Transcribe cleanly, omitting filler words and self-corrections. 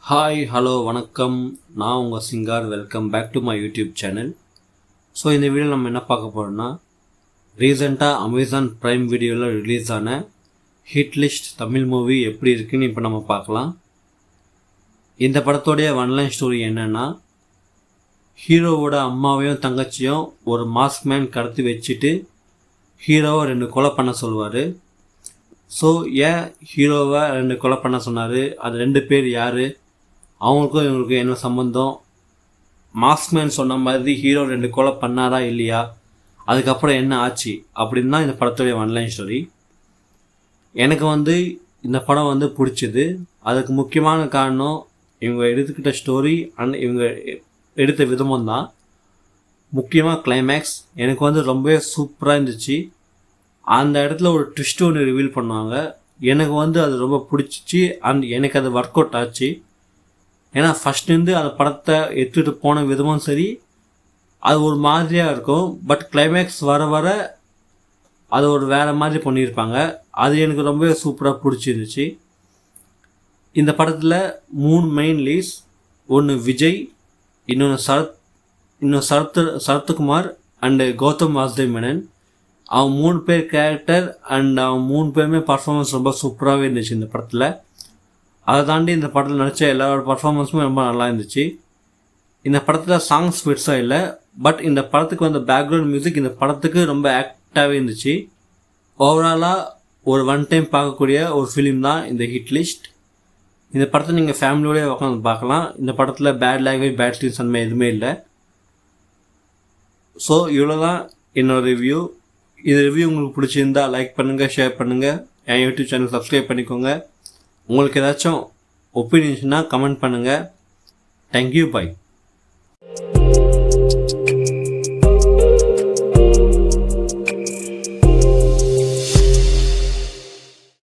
Hi hello வணக்கம், நான் உங்கள் Singar. Welcome back to my YouTube channel. So இந்த வீடியோ நம்ம என்ன பார்க்க போகிறோம்னா, ரீசெண்டாக அமேசான் ப்ரைம் வீடியோவில் ரிலீஸ் ஆன ஹிட் லிஸ்ட் தமிழ் மூவி எப்படி இருக்குன்னு இப்போ நம்ம பார்க்கலாம். இந்த படத்தோடைய ஒன்லைன் ஸ்டோரி என்னென்னா, ஹீரோவோட அம்மாவையும் தங்கச்சியும் ஒரு மாஸ்க் மேன் கடத்தி வச்சுட்டு ஹீரோவை 2 கொலை பண்ண சொல்லுவார். ஸோ ஏன் ஹீரோவை 2 கொலை பண்ண சொன்னார், அது 2 பேர் யார், அவங்களுக்கும் இவங்களுக்கும் என்ன சம்மந்தம், மாஸ்க்மேன் சொன்ன மாதிரி ஹீரோ 2 கொலை பண்ணாரா இல்லையா, அதுக்கப்புறம் என்ன ஆச்சு அப்படின்னு தான் இந்த படத்துடைய ஒன்லைன் ஸ்டோரி. எனக்கு இந்த படம் பிடிச்சிது. அதுக்கு முக்கியமான காரணம் இவங்க எடுத்துக்கிட்ட ஸ்டோரி அண்ட் இவங்க எடுத்த விதமும் தான். முக்கியமாக கிளைமேக்ஸ் எனக்கு ரொம்பவே சூப்பராக இருந்துச்சு. அந்த இடத்துல ஒரு ட்விஸ்ட் ஒன்று ரிவீல் பண்ணுவாங்க. எனக்கு அது ரொம்ப பிடிச்சிச்சு அண்ட் எனக்கு அது ஒர்க் அவுட் ஆச்சு. ஏன்னா ஃபஸ்ட்லேருந்து அந்த படத்தை எடுத்துகிட்டு போன விதமும் சரி, அது ஒரு மாதிரியாக இருக்கும். பட் கிளைமேக்ஸ் வர வர அது ஒரு வேறு மாதிரி பண்ணியிருப்பாங்க. அது எனக்கு ரொம்பவே சூப்பராக பிடிச்சிருந்துச்சு. இந்த படத்தில் 3 மெயின் லீட்ஸ். ஒன்று விஜய், இன்னொன்று சரத்குமார் அண்டு கௌதம் வாசுதேவ் மேனன். அவன் 3 பேர் கேரக்டர் அண்ட் அவன் 3 பேருமே பர்ஃபார்மன்ஸ் ரொம்ப சூப்பராகவே இருந்துச்சு இந்த படத்தில். அதை தாண்டி இந்த படத்தில் நடித்த எல்லாரோட பர்ஃபார்மன்ஸுமே ரொம்ப நல்லா இருந்துச்சு. இந்த படத்தில் சாங்ஸ் பெருசாக இல்லை, பட் இந்த படத்துக்கு பேக்ரவுண்ட் மியூசிக் இந்த படத்துக்கு ரொம்ப ஆக்டாகவே இருந்துச்சு. ஓவராலாக ஒரு ஒன் டைம் பார்க்கக்கூடிய ஒரு ஃபிலிம் தான் இந்த ஹிட் லிஸ்ட். இந்த படத்தை நீங்கள் ஃபேமிலியோடய உட்காந்து பார்க்கலாம். இந்த படத்தில் பேட் லாங்குவேஜ், பேட் சீன்ஸ் அந்த மாதிரி எதுவுமே இல்லை. ஸோ இவ்வளோ தான் என்னோடய ரிவ்யூ. இது ரிவ்யூ உங்களுக்கு பிடிச்சிருந்தா லைக் பண்ணுங்கள், ஷேர் பண்ணுங்கள், என் யூடியூப் சேனல் சப்ஸ்கிரைப் பண்ணிக்கோங்க. உங்களுக்கு ஏதாச்சும் ஒப்பீனியன்ஸ்னால் கமெண்ட் பண்ணுங்கள். Thank you, by.